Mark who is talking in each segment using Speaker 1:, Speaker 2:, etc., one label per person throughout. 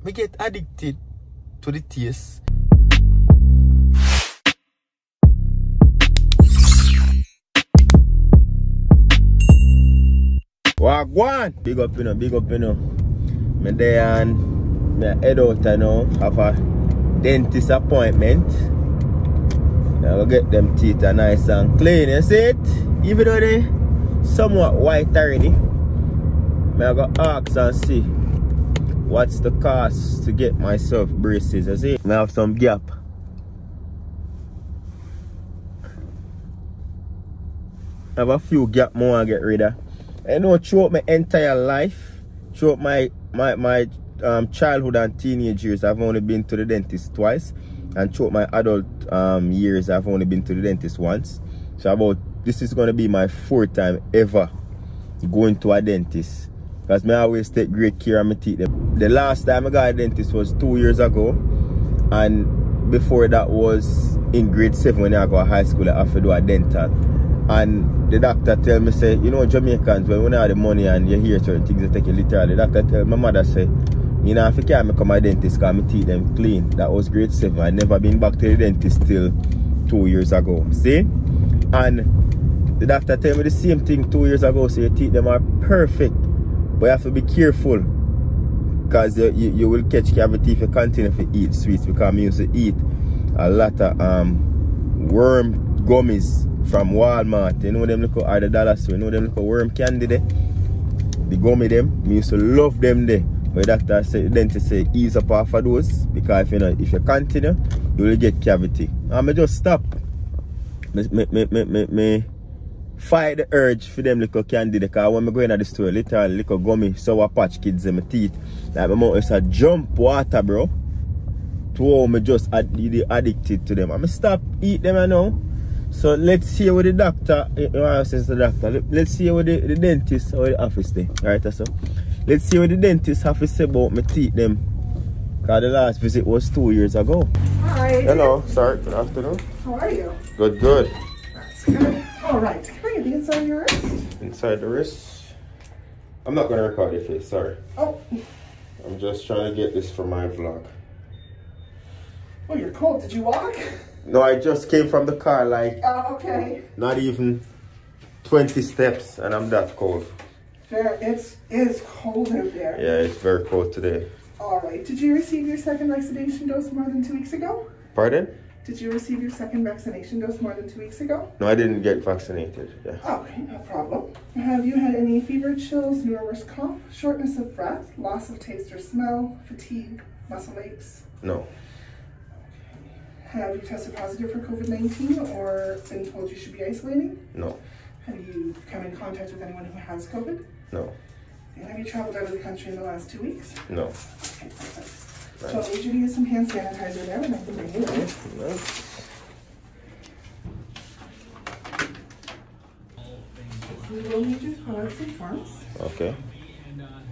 Speaker 1: me get addicted to the taste. Wagwan! Big up, you know, big up, you know. Me there and me head out, you know, have a dentist appointment. I will get them teeth nice and clean, you see it? Even though they somewhat white already, I go ask and see what's the cost to get myself braces, you see? I have some gap. I have a few gap more I get rid of. I know throughout my entire life, throughout my childhood and teenage years, I've only been to the dentist twice. And throughout my adult years, I've only been to the dentist once. So this is going to be my 4th time ever going to a dentist. Because I always take great care of my teeth. The last time I got a dentist was 2 years ago. And before that was in grade 7 when I go to high school, I have to do a dental. And the doctor tell me, say, you know, Jamaicans, when you have the money and you hear certain things, they take it literally. The doctor tell my mother, say, you know, if you can't become a dentist because my teeth them clean. That was grade 7. I never been back to the dentist till 2 years ago. See? And the doctor tell me the same thing 2 years ago. So your teeth them are perfect. But you have to be careful. Because you will catch cavity if you continue to eat sweets. Because I used to eat a lot of worm gummies from Walmart. You know them little or the dollar store. You know them little worm candy there? The gummy them. I used to love them there. But the doctor said, the dentist say ease up off of those. Because if you continue, you will get cavity. And I just stop. Me fight the urge for them little candy. Because when I go in the store, little gummy, sour patch kids in my teeth. Like my mouth is a jump water, bro. To how me just addicted to them. I stop eat them now. So let's see what the doctor, let's see what the dentist or the office there. Alright, so let's see what the dentist have to say about my teeth them. Because the last visit was 2 years ago.
Speaker 2: Hi.
Speaker 1: Hello, sorry, good afternoon.
Speaker 2: How are you?
Speaker 1: Good, good.
Speaker 2: That's good. Alright, can I get the inside of your wrist?
Speaker 1: Inside the wrist? I'm not going to record your face, sorry.
Speaker 2: Oh.
Speaker 1: I'm just trying to get this for my vlog.
Speaker 2: Oh, you're cold. Did you walk?
Speaker 1: No, I just came from the car like
Speaker 2: okay.
Speaker 1: Not even 20 steps and I'm that cold.
Speaker 2: Fair. It is cold out there.
Speaker 1: Yeah, it's very cold today.
Speaker 2: Alright. Did you receive your second vaccination dose more than 2 weeks ago?
Speaker 1: Pardon?
Speaker 2: Did you receive your second vaccination dose more than 2 weeks ago?
Speaker 1: No, I didn't get vaccinated. Yeah.
Speaker 2: Okay, no problem. Have you had any fever, chills, nervous cough, shortness of breath, loss of taste or smell, fatigue, muscle aches?
Speaker 1: No.
Speaker 2: Have you tested positive for COVID-19 or been told you should be isolating?
Speaker 1: No.
Speaker 2: Have you come in contact with anyone who has COVID?
Speaker 1: No.
Speaker 2: And have you traveled out of the country in the last 2 weeks?
Speaker 1: No.
Speaker 2: Okay, perfect. Right. So I need you to use some hand sanitizer there and I can bring you in.
Speaker 1: No.
Speaker 2: We will need your toilets and forms.
Speaker 1: Okay.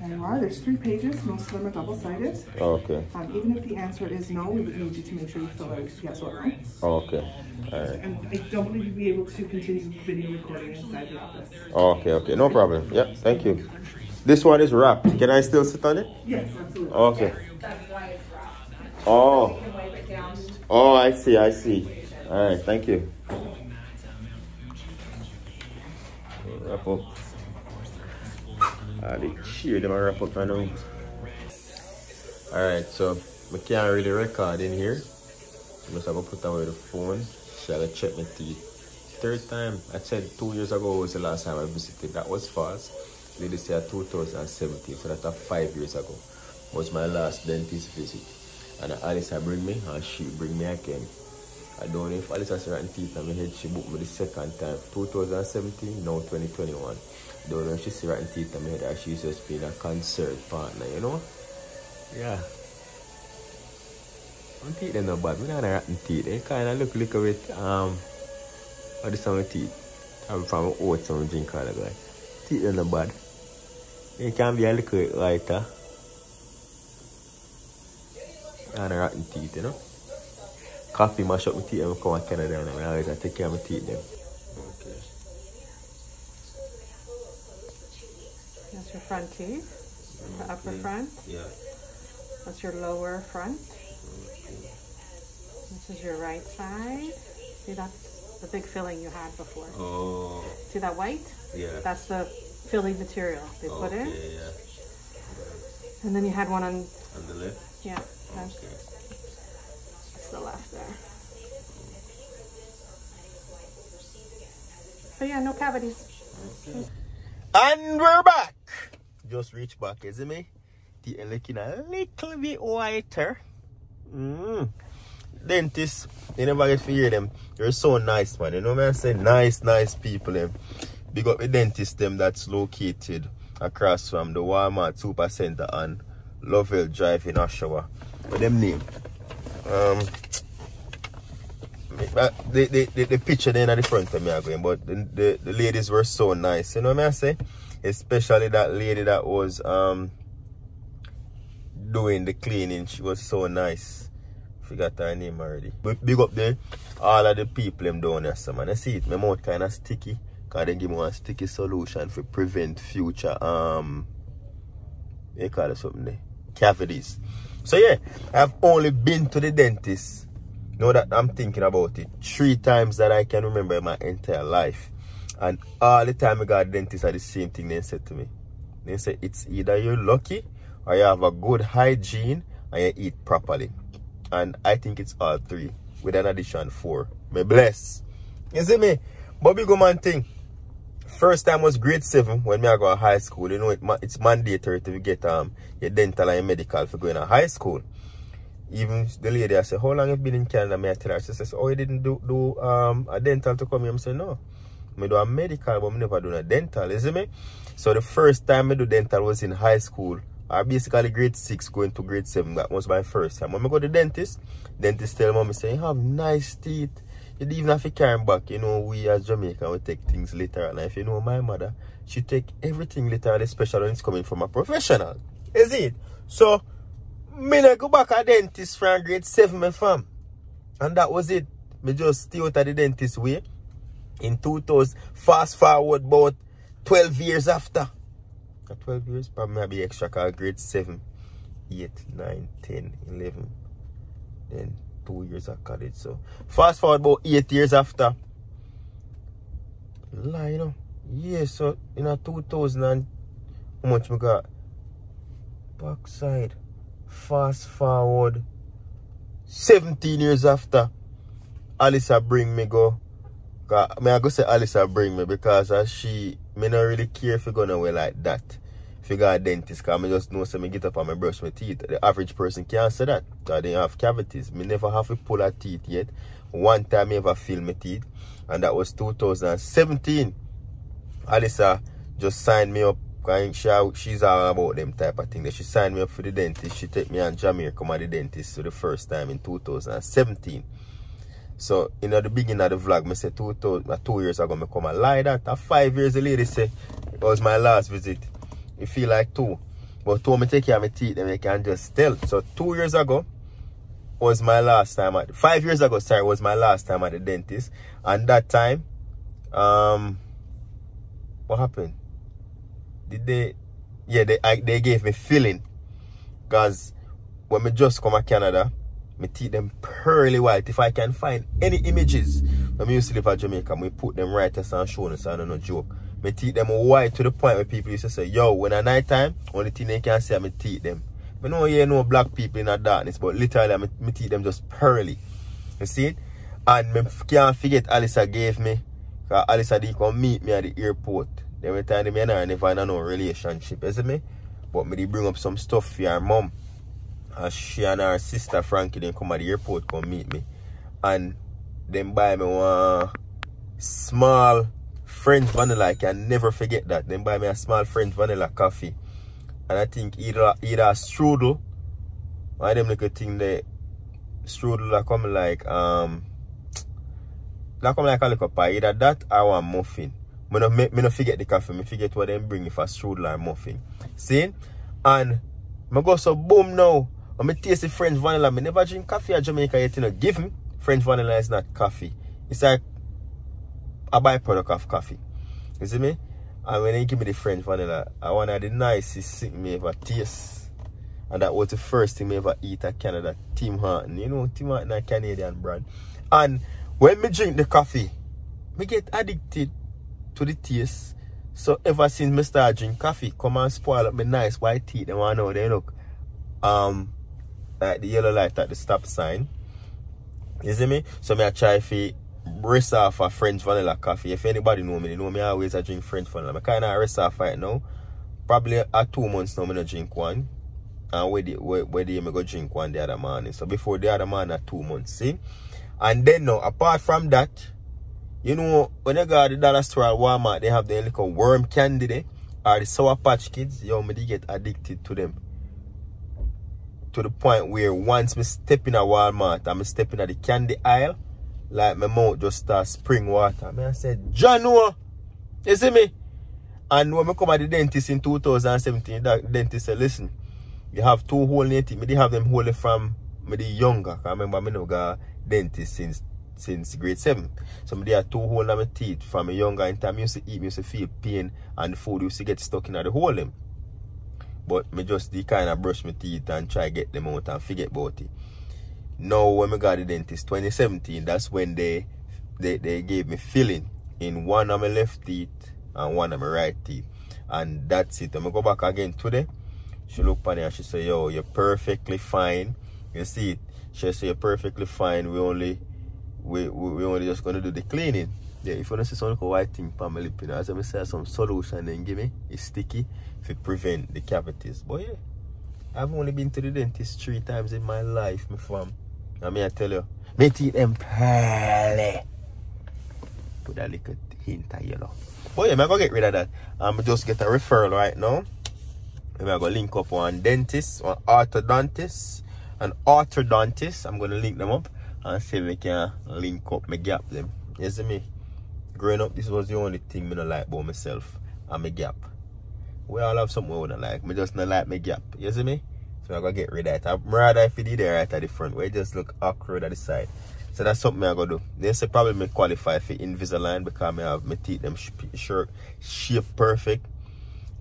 Speaker 2: And there's 3 pages, most of them are double-sided.
Speaker 1: Oh, okay.
Speaker 2: Even if the answer is no, we would need you to make sure you fill out yes or no.
Speaker 1: Oh, okay. All right.
Speaker 2: And I don't believe you'll be able to continue video recording inside the office.
Speaker 1: Oh, okay, okay. No problem. Yeah, thank you. This one is wrapped. Can I still sit on it?
Speaker 2: Yes, absolutely.
Speaker 1: Okay.
Speaker 2: That's why it's wrapped.
Speaker 1: Oh.
Speaker 2: So you can wipe it down.
Speaker 1: Oh, I see, I see. All right, thank you. Wrap up. They cheer them and wrap up right now. Alright, so I can't really record in here. I must have to put away the phone. So I gotta check my teeth. 3rd time. I said 2 years ago was the last time I visited. That was false. They did say 2017, so that's 5 years ago. Was my last dentist visit. And Alice bring me and she bring me again. I don't know if Alice has rotten teeth on my head. She booked me the 2nd time. 2017, now 2021. Don't know if she's rotten teeth on my head or she's just being a concert partner, you know? Yeah. My teeth are not bad. I'm not rotten teeth. They kind of look a little bit, what is some teeth? I'm from oats and drink all of that. Teeth are not bad. They can be a little bit lighter. And rotten teeth, you know? Coffee mash up my teeth and I come to Canada and I always take care of my teeth then. Okay. That's
Speaker 3: your front teeth, the upper front.
Speaker 1: Yeah.
Speaker 3: That's your lower front. This is your right side. See, that's the big filling you had before.
Speaker 1: Oh.
Speaker 3: See that white?
Speaker 1: Yeah.
Speaker 3: That's the filling material they put in.
Speaker 1: Yeah.
Speaker 3: And then you had one on
Speaker 1: the left?
Speaker 3: Yeah. That's
Speaker 1: Okay.
Speaker 3: the left there. But yeah, no cavities.
Speaker 1: Okay. And we're back. Just reach back, isn't me? The looking a little bit whiter. Dentists, you never get to hear them. You're so nice, man. You know what I'm saying? Nice people. Them. Big up the dentist them that's located across from the Walmart Supercenter on Lovell Drive in Oshawa. What them name? The picture there at the front of me are going, but the ladies were so nice. You know what I'm saying? Especially that lady that was doing the cleaning. She was so nice. Forgot her name already. But big up there, all of the people them down there, so man. I see it, my mouth kind of sticky. Because they give me one sticky solution for prevent future they call it something there, cavities. So yeah, I've only been to the dentist, now that I'm thinking about it, 3 times that I can remember in my entire life. And all the time I got a dentist are the same thing they said to me. They said it's either you're lucky or you have a good hygiene and you eat properly. And I think it's all 3 with an addition 4. Me bless. You see me? But big man thing. First time was grade 7 when I go to high school. You know it's mandatory to get your dental and your medical for going to high school. Even the lady I said, how long have you been in Canada? I tell her, she says, oh, you didn't do a dental to come here? I say, no. I do a medical, but I never do a dental, you see me? So the first time I do dental was in high school. Or basically grade 6 going to grade 7. That was my first time. When I go to the dentist tell mommy, say, you have nice teeth. You don't even have to carry them back. You know, we as Jamaican, we take things literal. And if you know my mother, she take everything literal, especially when it's coming from a professional. Is it? So, me I go back to the dentist from grade 7, my fam. And that was it. Me just stay out of the dentist way. In 2000, fast forward about 12 years after. 12 years, probably maybe extra, because grade 7, 8, 9, 10, 11. Then 2 years of college. So fast forward about 8 years after. Lie, you know. Yeah, so in a 2000 and how much we got? Backside. Fast forward 17 years after. Alyssa bring me go. I go say Alyssa bring me because me not really care if you go nowhere like that. If you got a dentist, because I just know so me get up and I brush my teeth. The average person can't say that. Because they have cavities. Me never have to pull a teeth yet. One time I ever filled my teeth. And that was 2017. Alyssa just signed me up. She's all about them type of thing. She signed me up for the dentist. She take me and Jamir come at the dentist for the first time in 2017. So, in the beginning of the vlog, I said 2 years ago, I come and lie that. 5 years, the lady say, it was my last visit. It feel like 2. But told me take care of my teeth and I can just tell. So, 2 years ago was my last time 5 years ago, sorry, was my last time at the dentist. And that time, what happened? They gave me filling. Because when I just come to Canada, my teeth them pearly white. If I can find any images when I used to live at Jamaica, we put them right as and show us, so I don't know joke. My teeth them white to the point where people used to say, yo, when at night time, only thing they can see are my teeth them. I know you know black people in the darkness, but literally my teeth them just pearly. You see it? And I can't forget Alyssa gave me, because Alyssa did come meet me at the airport. Every time they and I never had no relationship, you see me? But me did bring up some stuff for her mom. And she and her sister Frankie then come at the airport come meet me. And then buy me one small French vanilla. I can never forget that. Then buy me a small French vanilla coffee. And I think either a strudel. One of them little thing there. Strudel that come like a little pie. Either that or one muffin. Me no forget the coffee. Me forget what them bring if a strudel or muffin. See? And I go so boom now. When I taste the French vanilla, I never drink coffee at Jamaica yet, you know. Give me French vanilla is not coffee. It's like a byproduct of coffee. You see me? And when they give me the French vanilla, I want the nicest thing me ever taste. And that was the first thing I ever eat at Canada, Tim Horton. You know, Tim Horton is a Canadian brand. And when I drink the coffee, I get addicted to the taste. So ever since I start drinking coffee, come and spoil up my nice white teeth. And I know they look like the yellow light at the stop sign. You see me? So I try to rest off a French vanilla coffee. If anybody know me, they know me always I drink French vanilla. I kind of rest off right now. Probably at 2 months now I don't drink one. And where I go drink one the other morning. So before the other morning at 2 months. See? And then now, apart from that, you know, when you go to the dollar store at Walmart, they have the little worm candy there, or the Sour Patch Kids. Yo, me get addicted to them. To the point where once me step in a Walmart and me step in the candy aisle, like my mouth just starts spring water. I said, John, you see me? And when I come at the dentist in 2017, the dentist said, listen, you have 2 holes in your teeth. I didn't have them holes from me younger. I remember I never got dentist since grade 7. So I had 2 holes in my teeth from a younger. In time I used to eat, I used to feel pain, and the food used to get stuck in the hole them. But I just kind of brush my teeth and try to get them out and forget about it. Now when I got the dentist 2017, that's when they gave me filling in one of my left teeth and one of my right teeth. And that's it. I go back again today. She looked at me and she said, yo, you're perfectly fine. You see it? She said, you're perfectly fine. We only just gonna do the cleaning. Yeah, if you want to see some white thing for my lip, you know, as I say, some solution then give me, it's sticky to prevent the cavities. But yeah, I've only been to the dentist 3 times in my life, my fam. I mean, I tell you, my teeth them pearly. Put a little hint of yellow. But yeah, I'm gonna get rid of that. I'm just get a referral right now. I'm gonna link up one dentist, one orthodontist, an orthodontist. I'm gonna link them up and see if we can link up my gap them. You see me? Growing up, this was the only thing I don't like about myself and my gap. We all have something we don't like. I just don't like my gap. You see me? So I'm gonna get rid of it. I'd rather if you did it right at the front where it just look awkward at the side. So that's something I'm gonna do. They say probably me qualify for Invisalign because I have my teeth them shape perfect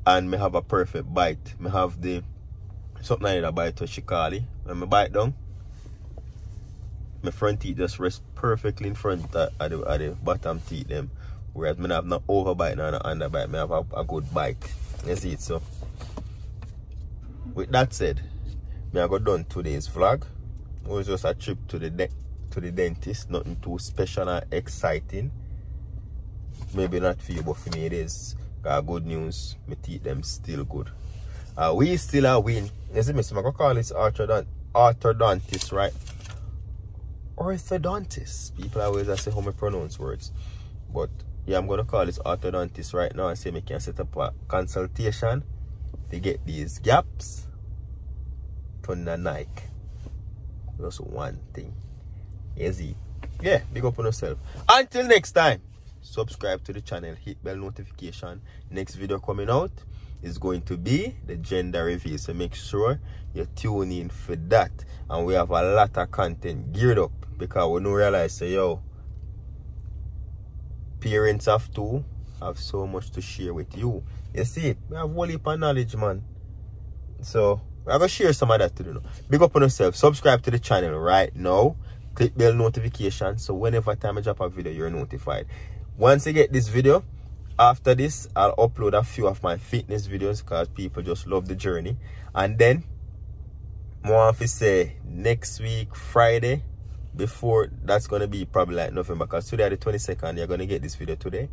Speaker 1: and me have a perfect bite. Me have the something I need a bite to Shikali. When I bite down, my front teeth just rest perfectly in front of the bottom teeth them. Whereas I have no overbite and no underbite. I have a good bite. You see it? So with that said, I got done today's vlog. It was just a trip to the dentist. Nothing too special and exciting. Maybe not for you, but for me it is. Got good news. My teeth them still good. We still are win. You see me? So I'm gonna call this orthodontist, right? Orthodontist. People always say how I pronounce words. But yeah, I'm gonna call this orthodontist right now and say I can set up a consultation to get these gaps to the Nike. Just one thing. Easy. Yeah, big up on yourself. Until next time, subscribe to the channel, hit bell notification. Next video coming out is going to be the gender reveal. So make sure you tune in for that. And we have a lot of content geared up because we don't realize, say, yo, parents have so much to share with you. You see it? We have a whole heap of knowledge, man. So I'm going to share some of that today. Big up on yourself. Subscribe to the channel right now. Click bell notification so whenever time I drop a video, you're notified. Once you get this video, after this, I'll upload a few of my fitness videos because people just love the journey. And then, more if you say next week, Friday, before that's going to be probably like November because today, the 22nd, you're going to get this video today.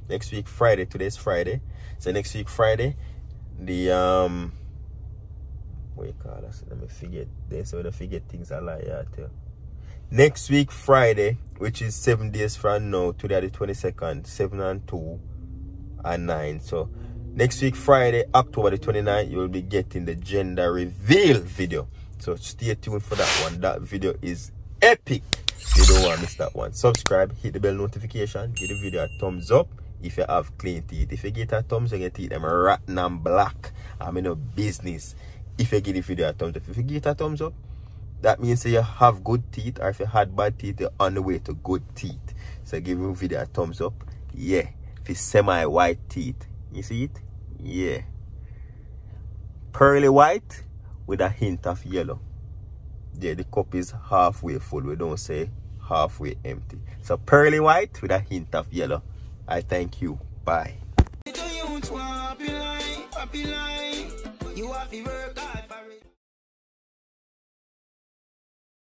Speaker 1: Next week, Friday, today's Friday. So next week, Friday, the, what you call it? Let me forget. They say when I forget things I like, yeah, too. Next week, Friday, which is 7 days from now, today the 22nd, 7 and 2 and 9. So next week, Friday, October the 29th, you will be getting the gender reveal video. So stay tuned for that one. That video is epic. You don't want to miss that one. Subscribe, hit the bell notification, give the video a thumbs up if you have clean teeth. If you get a thumbs up, you get them rotten and black. I'm in no business. If you give the video a thumbs up, if you get a thumbs up, that means you have good teeth, or if you had bad teeth, you're on the way to good teeth. So give the video a thumbs up. Yeah. If it's semi-white teeth, you see it? Yeah. Pearly white with a hint of yellow. Yeah, the cup is halfway full. We don't say halfway empty. So pearly white with a hint of yellow. I thank you. Bye.